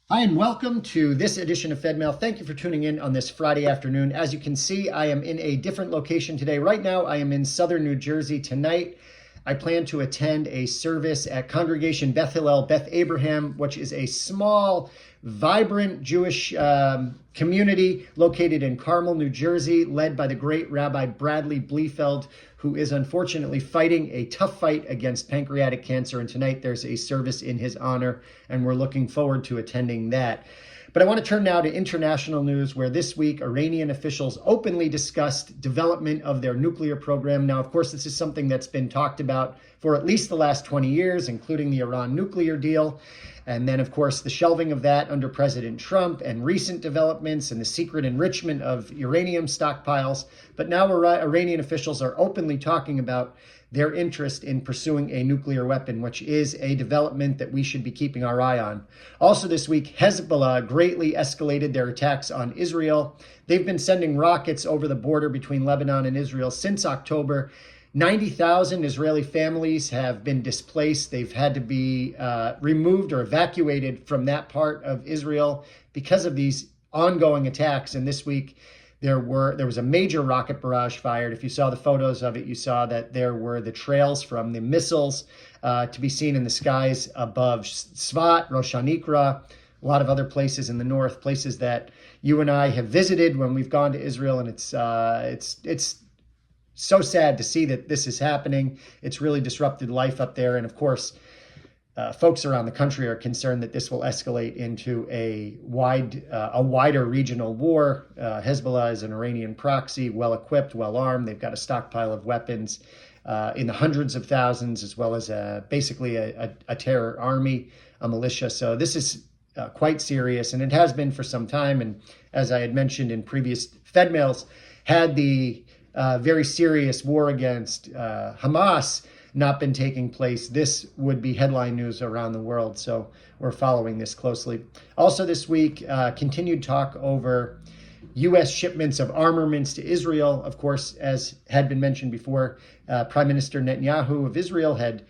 Hi, and welcome to this edition of Fedmail. Thank you for tuning in on this Friday afternoon. As you can see, I am in a different location today. Right now, I am in southern New Jersey. Tonight, I plan to attend a service at Congregation Beth Hillel Beth Abraham, which is a small, vibrant Jewish community located in Carmel, New Jersey, led by the great Rabbi Bradley Bliefeld, who is unfortunately fighting a tough fight against pancreatic cancer. And tonight there's a service in his honor, and we're looking forward to attending that. But I want to turn now to international news, where this week Iranian officials openly discussed development of their nuclear program. Now, of course, this is something that's been talked about for at least the last 20 years, including the Iran nuclear deal. And then, of course, the shelving of that under President Trump and recent developments and the secret enrichment of uranium stockpiles. But now Iranian officials are openly talking about their interest in pursuing a nuclear weapon, which is a development that we should be keeping our eye on. Also this week, Hezbollah greatly escalated their attacks on Israel. They've been sending rockets over the border between Lebanon and Israel since October. 90,000 Israeli families have been displaced. They've had to be removed or evacuated from that part of Israel because of these ongoing attacks. And this week, there was a major rocket barrage fired. If you saw the photos of it, you saw that there were the trails from the missiles to be seen in the skies above Svat, Rosh Hanikra, a lot of other places in the north, places that you and I have visited when we've gone to Israel, and it's so sad to see that this is happening. It's really disrupted life up there, and of course, folks around the country are concerned that this will escalate into a wider regional war. Hezbollah is an Iranian proxy, well-equipped, well-armed. They've got a stockpile of weapons in the hundreds of thousands, as well as basically a terror army, a militia. So this is quite serious, and it has been for some time. And as I had mentioned in previous Fedmails, had the very serious war against Hamas not been taking place, this would be headline news around the world. So we're following this closely. Also this week, continued talk over U.S. shipments of armaments to Israel. Of course, as had been mentioned before, Prime Minister Netanyahu of Israel had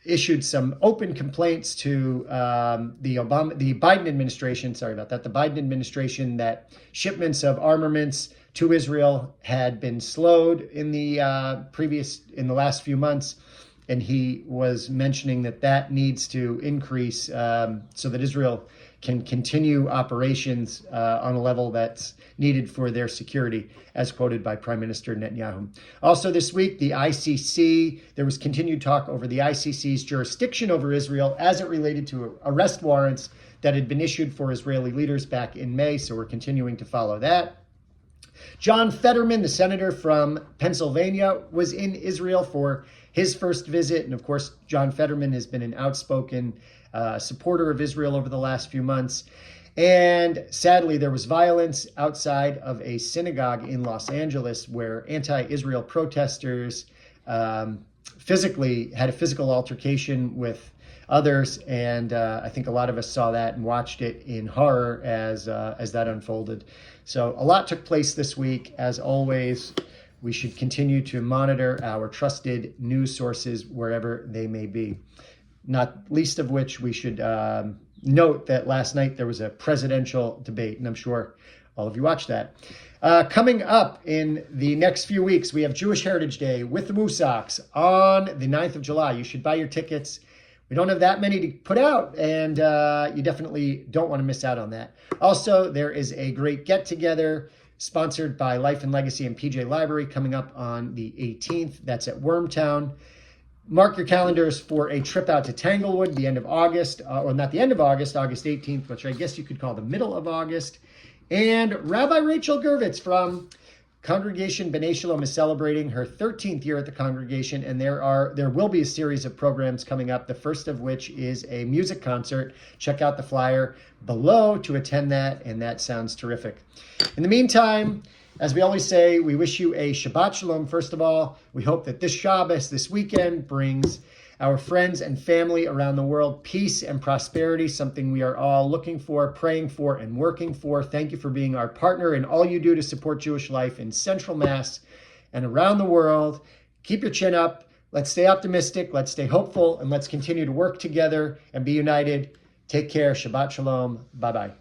issued some open complaints to the Biden administration, the Biden administration, that shipments of armaments to Israel had been slowed in the last few months, and he was mentioning that needs to increase so that Israel can continue operations on a level that's needed for their security, as quoted by Prime Minister Netanyahu. Also this week, the ICC, there was continued talk over the ICC's jurisdiction over Israel as it related to arrest warrants that had been issued for Israeli leaders back in May, so we're continuing to follow that. John Fetterman, the senator from Pennsylvania, was in Israel for his first visit. And of course, John Fetterman has been an outspoken supporter of Israel over the last few months. And sadly, there was violence outside of a synagogue in Los Angeles where anti-Israel protesters physically had a physical altercation with others, and I think a lot of us saw that and watched it in horror as that unfolded. So a lot took place this week. As always, we should continue to monitor our trusted news sources wherever they may be. Not least of which, we should note that last night there was a presidential debate, and I'm sure all of you watched that. Coming up in the next few weeks, we have Jewish Heritage Day with the Woosocks on the 9th of July. You should buy your tickets. We don't have that many to put out, and you definitely don't want to miss out on that. Also, there is a great get-together sponsored by Life and Legacy and PJ Library coming up on the 18th. That's at Wormtown. Mark your calendars for a trip out to Tanglewood the end of August, or not the end of August, August 18th, which I guess you could call the middle of August. And Rabbi Rachel Gervitz from Congregation B'nai Shalom is celebrating her 13th year at the congregation, and there will be a series of programs coming up, the first of which is a music concert. Check out the flyer below to attend that, and that sounds terrific. In the meantime, as we always say, we wish you a Shabbat Shalom. First of all, we hope that this Shabbos, this weekend, brings our friends and family around the world peace and prosperity, something we are all looking for, praying for, and working for. Thank you for being our partner in all you do to support Jewish life in Central Mass and around the world. Keep your chin up. Let's stay optimistic. Let's stay hopeful. And let's continue to work together and be united. Take care. Shabbat shalom. Bye-bye.